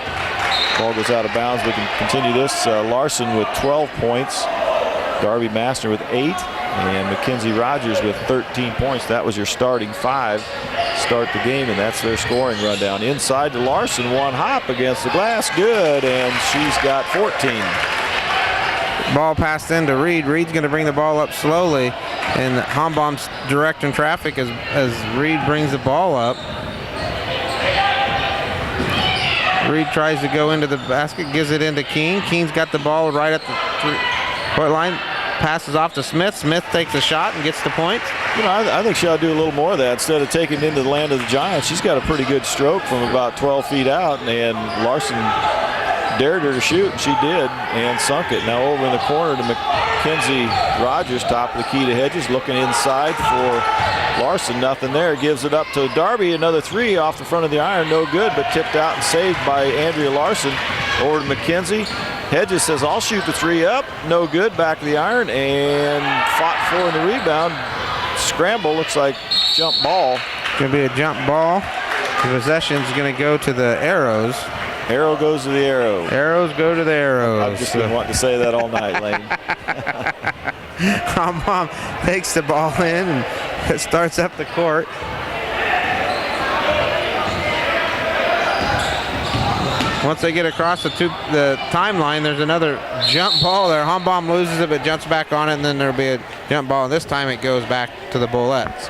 Ball goes out of bounds. We can continue this. Larson with 12 points. Darby Massner with 8. And Mackenzie Rogers with 13 points. That was your starting 5. Start the game, and that's their scoring rundown. Inside to Larson, one hop against the glass, good, and she's got 14. Ball passed into Reed. Reed's going to bring the ball up slowly, and Hombaum's directing traffic as Reed brings the ball up. Reed tries to go into the basket, gives it into Keene. Keene's got the ball right at the three-point line. Passes off to Smith. Smith takes a shot and gets the point. You know, I think she ought to do a little more of that instead of taking it into the land of the Giants. She's got a pretty good stroke from about 12 feet out, and Larson dared her to shoot, and she did, and sunk it. Now over in the corner to Mackenzie Rogers, top of the key to Hedges, looking inside for Larson. Nothing there. Gives it up to Darby. Another three off the front of the iron. No good, but tipped out and saved by Andrea Larson. Over to Mackenzie. Hedges says, I'll shoot the three up. No good. Back of the iron, and fought for in the rebound. Scramble. Looks like jump ball. Going to be a jump ball. The possession's going to go to the Arrows. Arrow goes to the Arrow. Arrows go to the Arrows. I've just been wanting to say that all night, Lane. Mom takes the ball in and starts up the court. Once they get across the timeline, there's another jump ball there. Hombom loses it, but jumps back on it, and then there'll be a jump ball. And this time it goes back to the Bullets.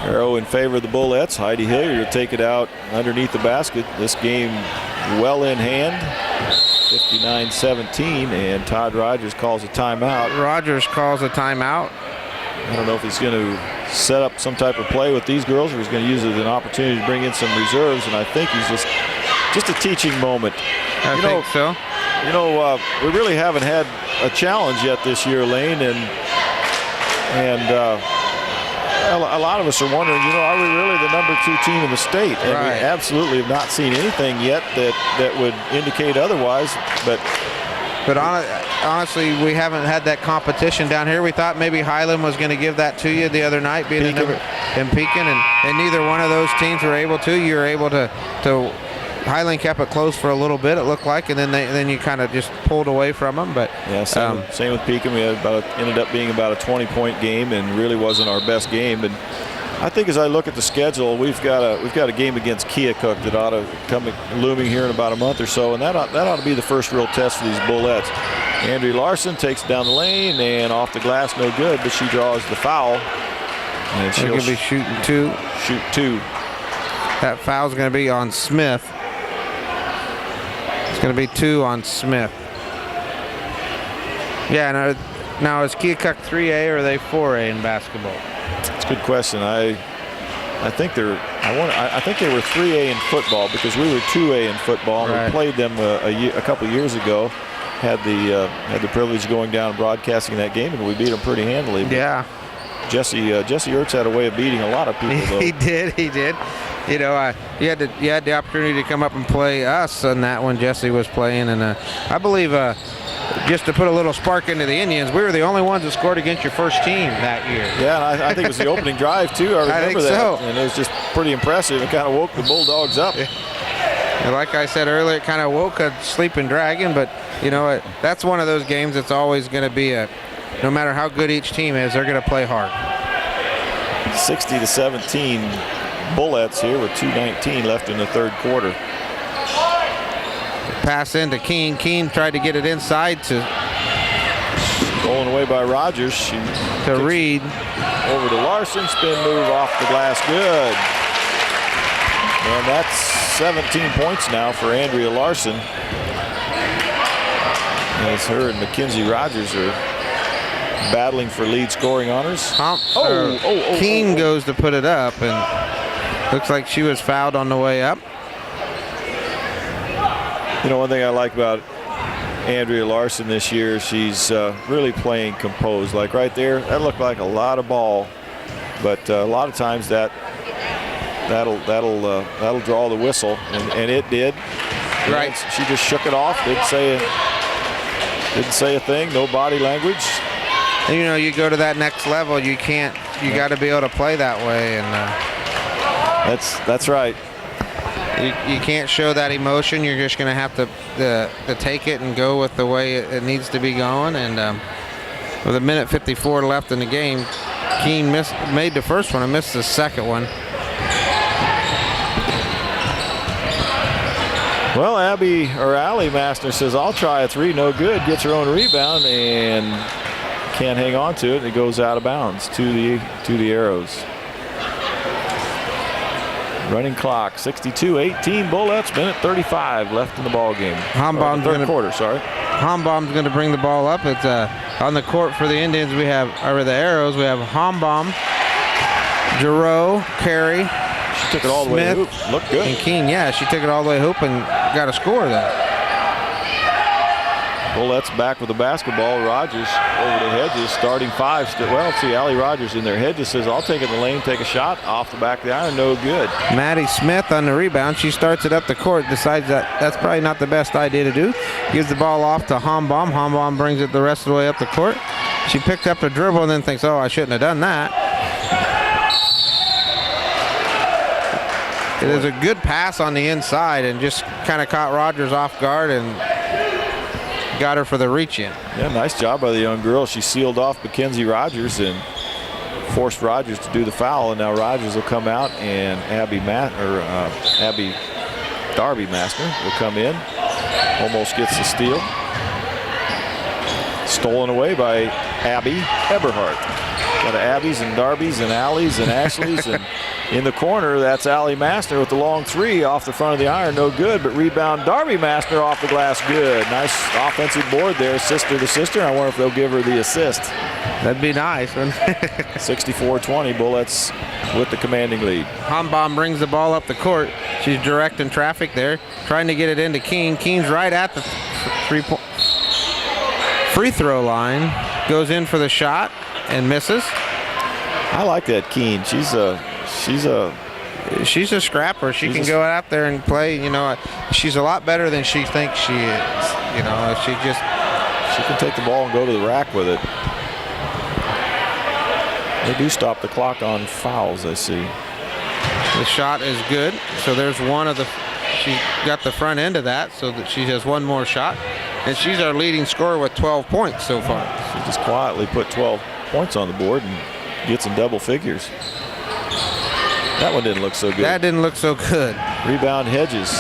Arrow in favor of the Bullets. Heidi Hilliard will take it out underneath the basket. This game well in hand. 59-17, and Todd Rogers calls a timeout. Rogers calls a timeout. I don't know if he's going to set up some type of play with these girls, or he's going to use it as an opportunity to bring in some reserves, and I think he's just a teaching moment. I think so. You know, we really haven't had a challenge yet this year, Lane, and a lot of us are wondering, you know, are we really the number 2 team in the state? And right. We absolutely have not seen anything yet that would indicate otherwise. But honestly, we haven't had that competition down here. We thought maybe Highland was going to give that to you the other night, being the number in Pekin, and neither one of those teams were able to. You were able to Highland kept it close for a little bit, it looked like, and then you kind of just pulled away from them. But yeah, same with Pekin. We had ended up being about a 20-point game, and really wasn't our best game. And I think as I look at the schedule, we've got a game against Keokuk that ought to come looming here in about a month or so, and that ought to be the first real test for these Bullets. Andrea Larson takes it down the lane and off the glass, no good, but she draws the foul. And she'll going to be shooting two. Shoot two. That foul's going to be on Smith. It's going to be 2 on Smith. Yeah, now is Keokuk 3A or are they 4A in basketball? That's a good question. I think they were 3A in football because we were 2A in football. And right. We played them a couple years ago. Had the privilege of going down and broadcasting that game, and we beat them pretty handily. Yeah. Jesse Ertz had a way of beating a lot of people, though. He did. You know, you had the opportunity to come up and play us on that when Jesse was playing, and I believe just to put a little spark into the Indians, we were the only ones that scored against your first team that year. Yeah, and I think it was the opening drive too. I remember that, so. And it was just pretty impressive. It kind of woke the Bulldogs up. And like I said earlier, it kind of woke a sleeping dragon, but you know, that's one of those games that's always going to be no matter how good each team is, they're going to play hard. 60-17 Bullets here with 2:19 left in the third quarter. Pass into Keene. Keene tried to get it inside to Stolen away by Rogers. to Reed. Over to Larson. Spin move off the glass. Good. And that's 17 points now for Andrea Larson. As her and Mackenzie Rogers are battling for lead scoring honors. Keene goes to put it up, and looks like she was fouled on the way up. You know, one thing I like about Andrea Larson this year, she's really playing composed. Like right there, that looked like a lot of ball, but a lot of times that'll draw the whistle, and it did. Right. And she just shook it off. Didn't say a thing. No body language. And, you know, you go to that next level, you got to be able to play that way, and that's right. You can't show that emotion. You're just going to have to take it and go with the way it needs to be going. And with a minute 54 left in the game, Keene made the first one and missed the second one. Well, Allie Massner says, I'll try a three. No good. Gets her own rebound and can't hang on to it. It goes out of bounds to the Arrows. Running clock, 62-18 Bullets, minute 35 left in the ball game. Third quarter, sorry. Hombaum's going to bring the ball up. It's on the court for the Indians. The Arrows. We have Hombaum, Giroux, Carey, She took it all the way to the hoop. Looked good. And Keene, yeah, she took it all the way to hoop and got a score there. Bullette's back with the basketball. Rogers over to Hedges, starting five. Well, see, Allie Rogers in there. Hedges says, I'll take it in the lane, take a shot off the back of the iron, no good. Maddie Smith on the rebound. She starts it up the court, decides that that's probably not the best idea to do. Gives the ball off to Hombaum. Hombaum brings it the rest of the way up the court. She picked up the dribble and then thinks, oh, I shouldn't have done that. It is a good pass on the inside and just kind of caught Rogers off guard and got her for the reach in. Yeah, nice job by the young girl. She sealed off Mackenzie Rogers and forced Rogers to do the foul, and now Rogers will come out and Abby Darby Massner will come in. Almost gets the steal. Stolen away by Abby Eberhardt. Got Abby's and Darby's and Allie's and Ashley's and in the corner, that's Allie Massner with the long three off the front of the iron, no good, but rebound Darby Massner off the glass, good. Nice offensive board there, sister to sister. I wonder if they'll give her the assist. That'd be nice. 64-20, Bullets with the commanding lead. Hombaum brings the ball up the court. She's directing traffic there, trying to get it into Keene. Keene's right at the free throw line, goes in for the shot and misses. I like that Keene. She's a scrapper. She can go out there and play. You know, she's a lot better than she thinks she is. You know, she can take the ball and go to the rack with it. They do stop the clock on fouls, I see. The shot is good. So there's one of the. She got the front end of that, so that she has one more shot, and she's our leading scorer with 12 points so far. She just quietly put 12 points on the board and gets in double figures. That one didn't look so good. That didn't look so good. Rebound Hedges.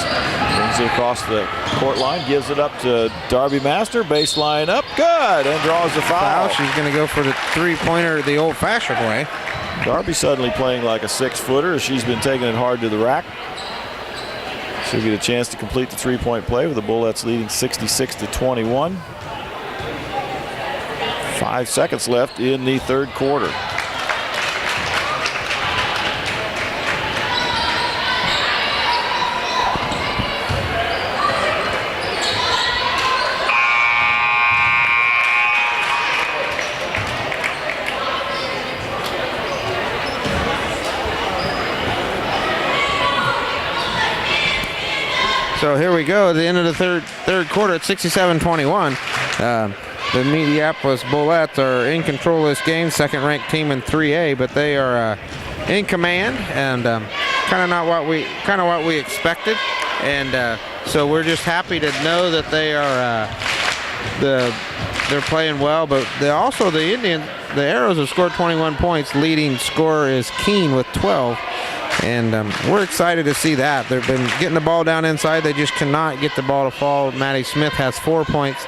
Brings it across the court line. Gives it up to Darby Massner. Baseline up. Good. And draws the foul. She's going to go for the three-pointer the old-fashioned way. Darby suddenly playing like a six-footer. She's been taking it hard to the rack. She'll get a chance to complete the three-point play with the Bullets leading 66-21. 5 seconds left in the third quarter. So here we go at the end of the third quarter at 67-21. The Mediapolis Bullets are in control of this game, second-ranked team in 3A, but they are in command and kind of what we expected. And so we're just happy to know that they are they're playing well. But the Arrows have scored 21 points. Leading scorer is Keene with 12. And we're excited to see that. They've been getting the ball down inside. They just cannot get the ball to fall. Maddie Smith has 4 points.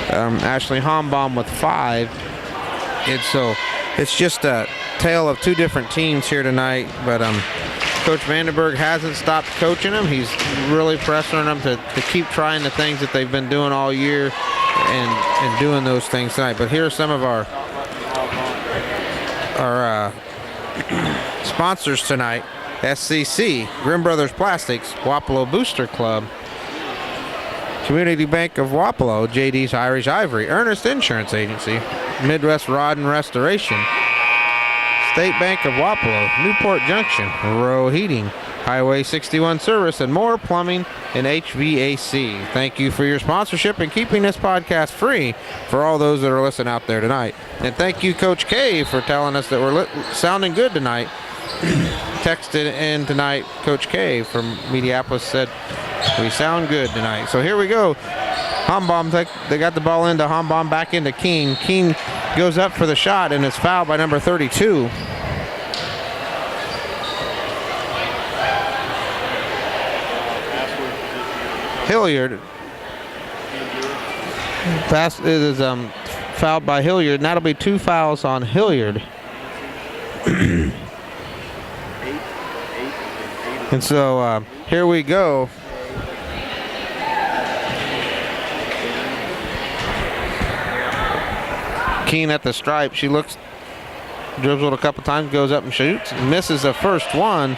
Ashley Hombaum with 5. And so it's just a tale of two different teams here tonight. But Coach Vandenberg hasn't stopped coaching them. He's really pressuring them to keep trying the things that they've been doing all year and doing those things tonight. But here are some of our sponsors tonight: SCC, Grimm Brothers Plastics, Wapello Booster Club, Community Bank of Wapello, JD's Irish Ivory, Ernest Insurance Agency, Midwest Rod and Restoration, State Bank of Wapello, Newport Junction, Row Heating, Highway 61 Service, and More Plumbing and HVAC. Thank you for your sponsorship and keeping this podcast free for all those that are listening out there tonight. And thank you, Coach K, for telling us that we're sounding good tonight. Texted in tonight, Coach K from Mediapolis said, we sound good tonight. So here we go. Hombaum, they got the ball into Hombaum, back into Keene. Keene goes up for the shot and is fouled by number 32. Hilliard. Pass is fouled by Hilliard, and that'll be 2 fouls on Hilliard. And so here we go. Keene at the stripe. She looks, dribbles it a couple times, goes up and shoots, misses the first one.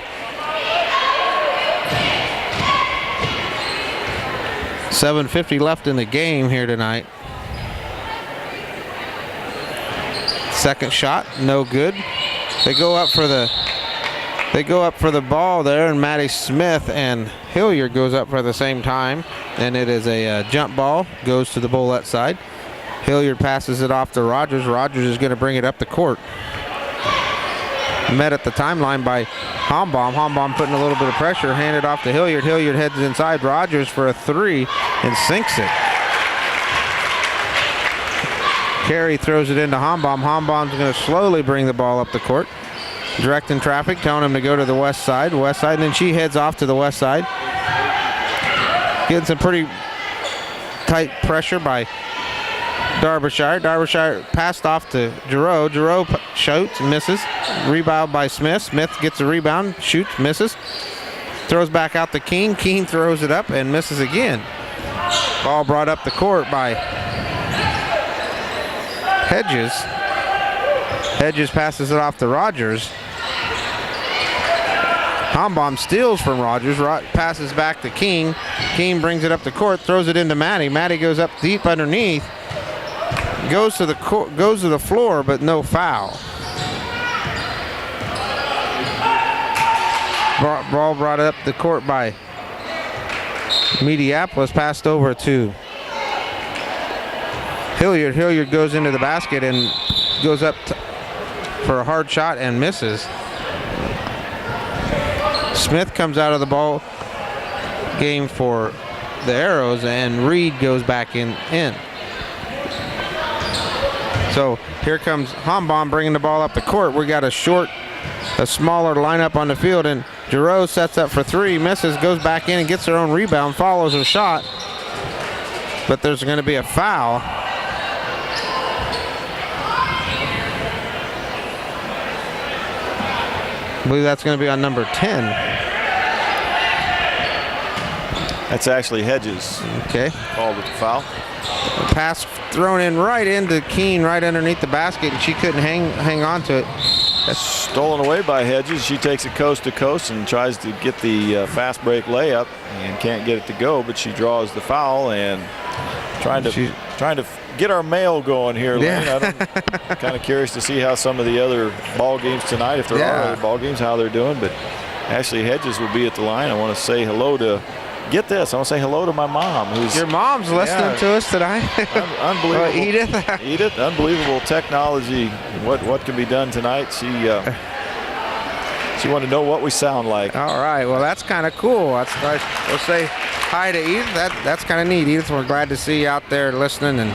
7:50 left in the game here tonight. Second shot, no good. They go up for the ball there, and Maddie Smith and Hilliard goes up for the same time, and it is a jump ball, goes to the Bullette side. Hilliard passes it off to Rogers. Rogers is going to bring it up the court. Met at the timeline by Hombaum. Hombaum putting a little bit of pressure, handed off to Hilliard. Hilliard heads inside. Rogers for a three and sinks it. Carey throws it into Hombaum. Hombaum's going to slowly bring the ball up the court. Directing traffic, telling him to go to the west side, and then she heads off to the west side. Getting some pretty tight pressure by Derbyshire. Derbyshire passed off to Giroux. Giroux shoots, misses. Rebound by Smith. Smith gets a rebound, shoots, misses. Throws back out to Keene. Keene throws it up and misses again. Ball brought up the court by Hedges. Hedges passes it off to Rogers. Hombaum steals from Rogers, passes back to Keene. Keene brings it up the court, throws it into Maddie. Maddie goes up deep underneath, goes to the floor, but no foul. Ball brought up the court by Mediapolis, passed over to Hilliard. Hilliard goes into the basket and goes up for a hard shot and misses. Smith comes out of the ball game for the Arrows, and Reed goes back in. So here comes Hombaum bringing the ball up the court. We got a smaller lineup on the field, and Giroux sets up for three, misses, goes back in and gets her own rebound, follows her shot, but there's going to be a foul. I believe that's going to be on number 10. That's actually Hedges. Okay. Called with the foul. The pass thrown in right into Keene, right underneath the basket, and she couldn't hang on to it. That's stolen away by Hedges. She takes it coast to coast and tries to get the fast break layup and can't get it to go, but she draws the foul and trying to get our mail going here, Lane. Yeah. I'm kind of curious to see how some of the other ball games tonight, if there are other ball games, how they're doing. But Ashley Hedges will be at the line. I want to say hello to, get this, I want to say hello to my mom. Your mom's listening to us tonight. Unbelievable. Edith. Edith, unbelievable technology. What can be done tonight. She wanted to know what we sound like. All right, well, that's kind of cool. We'll say hi to Edith. That's kind of neat, Edith. We're glad to see you out there listening, and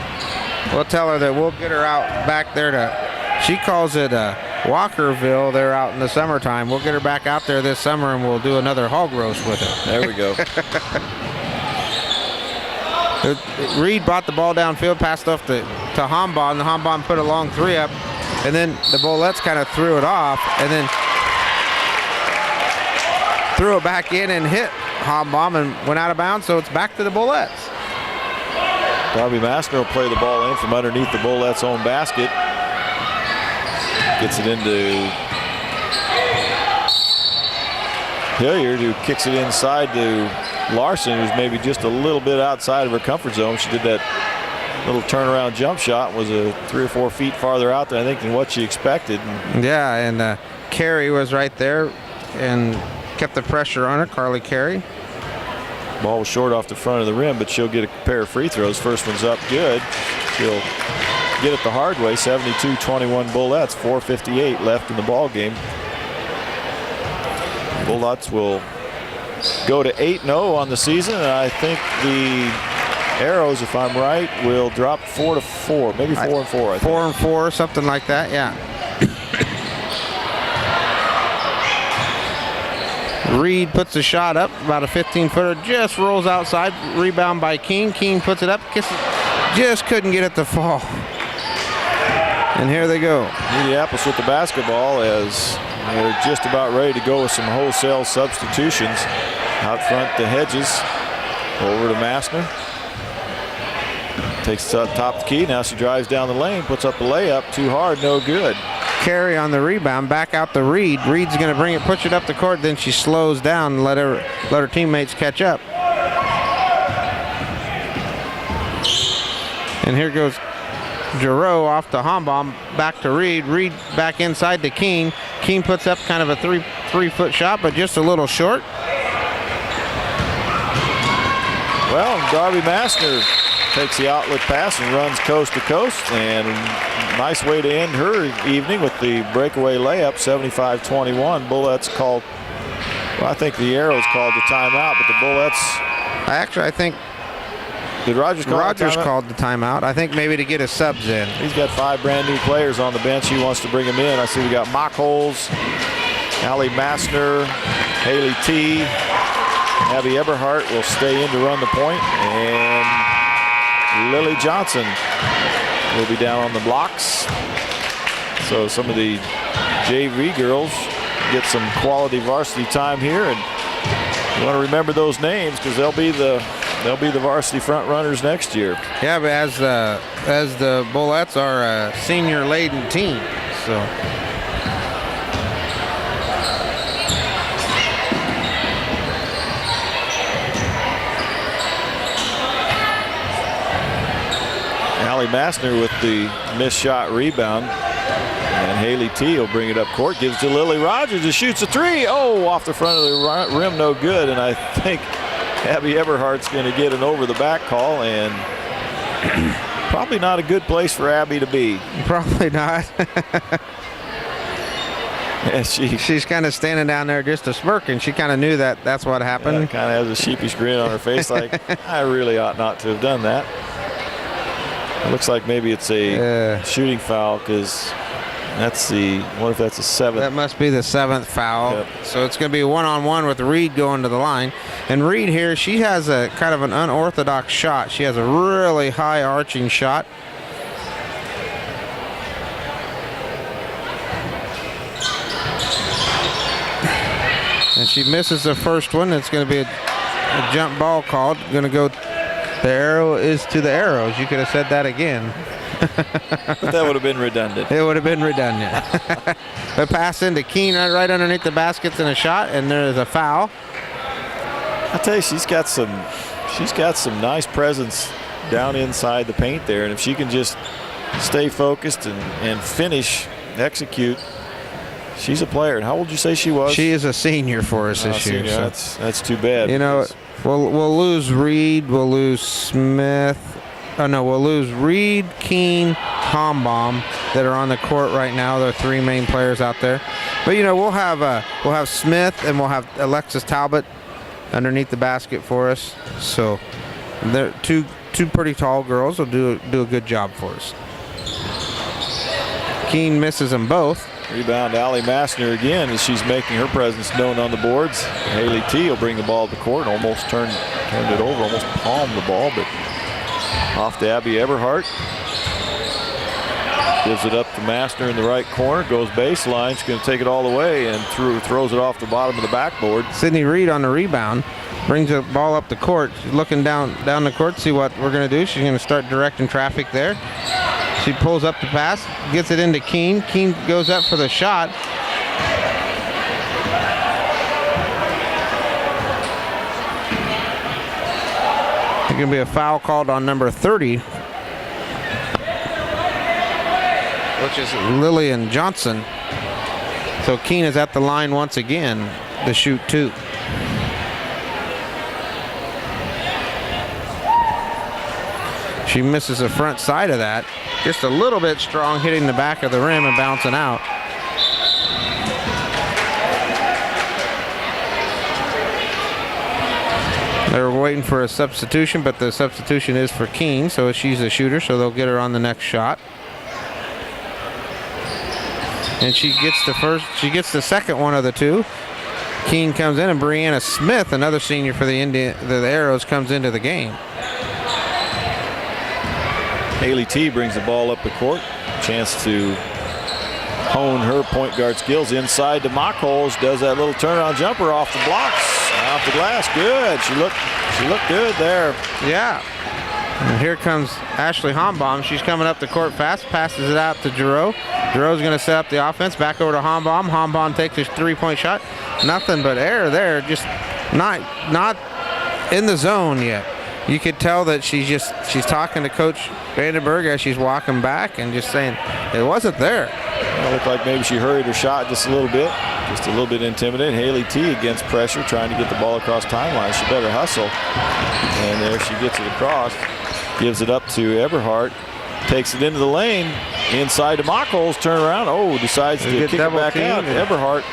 we'll tell her that we'll get her out back there she calls it Walkerville. They're out in the summertime. We'll get her back out there this summer, and we'll do another hog roast with her. There we go. Reed brought the ball downfield, passed off to Hombaum. The Hombaum put a long three up, and then the Bullettes kind of threw it off, and then threw it back in and hit Hombaum and went out of bounds, so it's back to the Bullettes. Darby Master will play the ball in from underneath the Bullettes' own basket. Gets it into Hilliard, who kicks it inside to Larson, who's maybe just a little bit outside of her comfort zone. She did that little turnaround jump shot, was 3 or 4 feet farther out there, I think, than what she expected. Yeah, and Carey was right there and kept the pressure on her, Carly Carey. Ball was short off the front of the rim, but she'll get a pair of free throws. First one's up good. She'll get it the hard way. 72-21 Bullettes, 4:58 left in the ball game. Bullettes will go to 8-0 on the season, and I think the Arrows, if I'm right, will drop 4-4, maybe 4-4. 4-4, something like that. Yeah. Reed puts the shot up, about a 15-footer, just rolls outside, rebound by Keene. Keene puts it up, just couldn't get it to fall. And here they go. Mediapolis with the basketball as they're just about ready to go with some wholesale substitutions. Out front to Hedges, over to Massner. Takes the top of the key, now she drives down the lane, puts up the layup, too hard, no good. Carey on the rebound, back out to Reed. Reed's going to bring it, push it up the court, then she slows down and let her teammates catch up. And here goes Giroux off the Hombom, back to Reed. Reed back inside to Keene. Keene puts up kind of a three-foot shot, but just a little short. Well, Darby Massner takes the outlet pass and runs coast to coast, and nice way to end her evening with the breakaway layup, 75-21. Bullets called, well, I think the Arrows called the timeout, but the Bullets. I think did Rogers call Rogers the timeout? called the timeout. I think maybe to get his subs in. He's got 5 brand new players on the bench. He wants to bring them in. I see we got Mockholes, Allie Massner, Haley T. Abby Eberhardt will stay in to run the point, and Lily Johnson will be down on the blocks. So some of the JV girls get some quality varsity time here, and you want to remember those names because they'll be the varsity front runners next year. Yeah, but as the Bullets are a senior-laden team, so. Allie Massner with the missed shot rebound. And Haley T will bring it up court. Gives to Lily Rogers, who shoots a 3. Oh, off the front of the rim, no good. And I think Abby Eberhardt's going to get an over the back call, and probably not a good place for Abby to be. Probably not. Yeah, she's kind of standing down there just a smirking. She kind of knew that's what happened. Yeah, kind of has a sheepish grin on her face, like I really ought not to have done that. It looks like maybe it's a shooting foul because that's what if that's a 7th? That must be the 7th foul. Yep. So it's going to be a one-on-one with Reed going to the line. And Reed here, she has a kind of an unorthodox shot. She has a really high arching shot. And she misses the first one. It's going to be a jump ball called. Going to go. The arrow is to the Arrows. You could have said that again. But that would have been redundant. It would have been redundant. A pass into Keene right underneath the baskets and a shot, and there's a foul. I tell you, she's got some nice presence down inside the paint there, and if she can just stay focused and finish, execute, she's a player. And how old did you say she was? She is a senior for us this year. So. That's too bad. You know, we'll lose Reed, we'll lose Smith. Oh no, we'll lose Reed, Keene, Hombom that are on the court right now. They're 3 main players out there. But you know, we'll have Smith and we'll have Alexis Talbot underneath the basket for us. So they're two pretty tall girls will do a good job for us. Keene misses them both. Rebound, Allie Massner again as she's making her presence known on the boards. Haley T will bring the ball to the court, almost turned it over, almost palmed the ball, but off to Abby Eberhardt. Gives it up to Massner in the right corner, goes baseline. She's going to take it all the way and throws it off the bottom of the backboard. Sydney Reed on the rebound. Brings the ball up the court. She's looking down the court to see what we're going to do. She's going to start directing traffic there. She pulls up the pass, gets it into Keene. Keene goes up for the shot. There's going to be a foul called on number 30, which is Lillian Johnson. So Keene is at the line once again to shoot 2. She misses the front side of that. Just a little bit strong, hitting the back of the rim and bouncing out. They're waiting for a substitution, but the substitution is for Keene, so she's a shooter, so they'll get her on the next shot. And she gets the second one of the 2. Keene comes in, and Brianna Smith, another senior for the Arrows, comes into the game. Haley T brings the ball up the court. Chance to hone her point guard skills inside to Mockholes. Does that little turnaround jumper off the blocks, off the glass. Good. She looked good there. Yeah. And here comes Ashley Hombom. She's coming up the court fast. Passes it out to Giroux. Giroux's going to set up the offense. Back over to Hombom. Hombom takes his 3-point shot. Nothing but air there. Just not in the zone yet. you could tell that she's talking to Coach Vandenberg as she's walking back and just saying it wasn't there. It looked like maybe she hurried her shot just a little bit intimidated. Haley T against pressure, trying to get the ball across timeline. She better hustle. And there she gets it across. Gives it up to Eberhardt. Takes it into the lane. Inside to Mockholes. Turn around. Oh, decides to kick it back out. Eberhardt.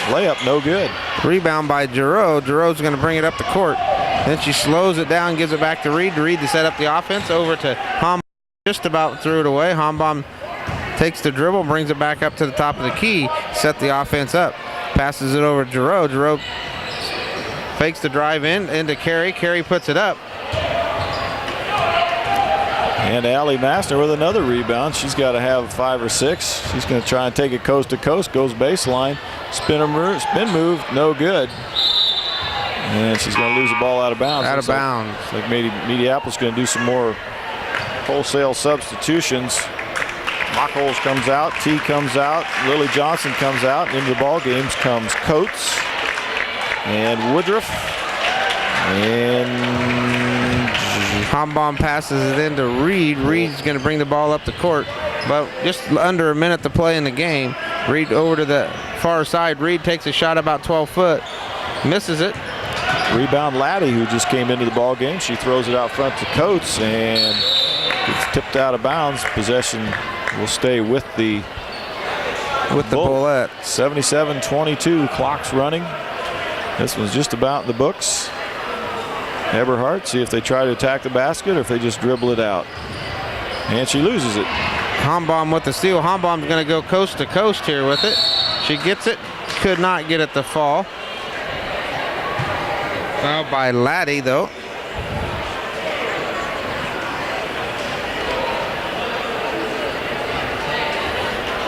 Layup, no good. Rebound by Giroux. Giroux's going to bring it up the court. Then she slows it down, gives it back to Reed. Reed to set up the offense. Over to Hombaum. Just about threw it away. Hombaum takes the dribble, brings it back up to the top of the key. Set the offense up. Passes it over to Giroux. Giroux fakes the drive into Carey. Carey puts it up. And Allie Massner with another rebound. She's got to have 5 or 6. She's going to try and take it coast to coast. Goes baseline. Spin move, no good. And she's going to lose the ball out of bounds. Out of bounds. Looks like Mediapolis going to do some more wholesale substitutions. Mockholes comes out. T comes out. Lily Johnson comes out. Into the ball games comes Coates and Woodruff. And Hombaum passes it into Reed. Reed's going to bring the ball up the court, but just under a minute to play in the game. Reed over to the far side. Reed takes a shot about 12 foot. Misses it. Rebound Laddie, who just came into the ball game. She throws it out front to Coates and it's tipped out of bounds. Possession will stay with the Bullet. 77-22, clock's running. This one's just about the books. Eberhardt, see if they try to attack the basket or if they just dribble it out. And she loses it. Hombaum with the steal. Hombaum's going to go coast to coast here with it. She gets it. Could not get it to fall. Fouled by Laddie, though.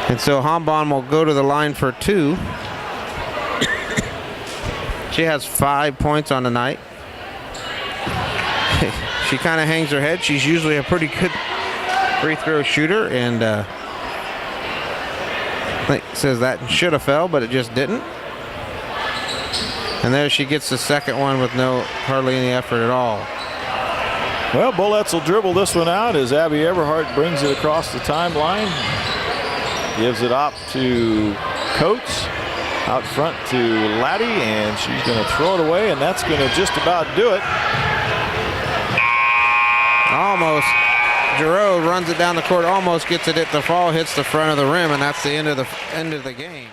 And so Hombaum will go to the line for 2. She has 5 points on the night. She kind of hangs her head. She's usually a pretty good free throw shooter, and I think says that should have fell, but it just didn't. And there she gets the second one with hardly any effort at all. Well, Bullets will dribble this one out as Abby Eberhardt brings it across the timeline. Gives it up to Coates. Out front to Laddie, and she's going to throw it away, and that's going to just about do it. Almost. Giroux runs it down the court, almost gets it at the fall, hits the front of the rim, and that's the end of the game.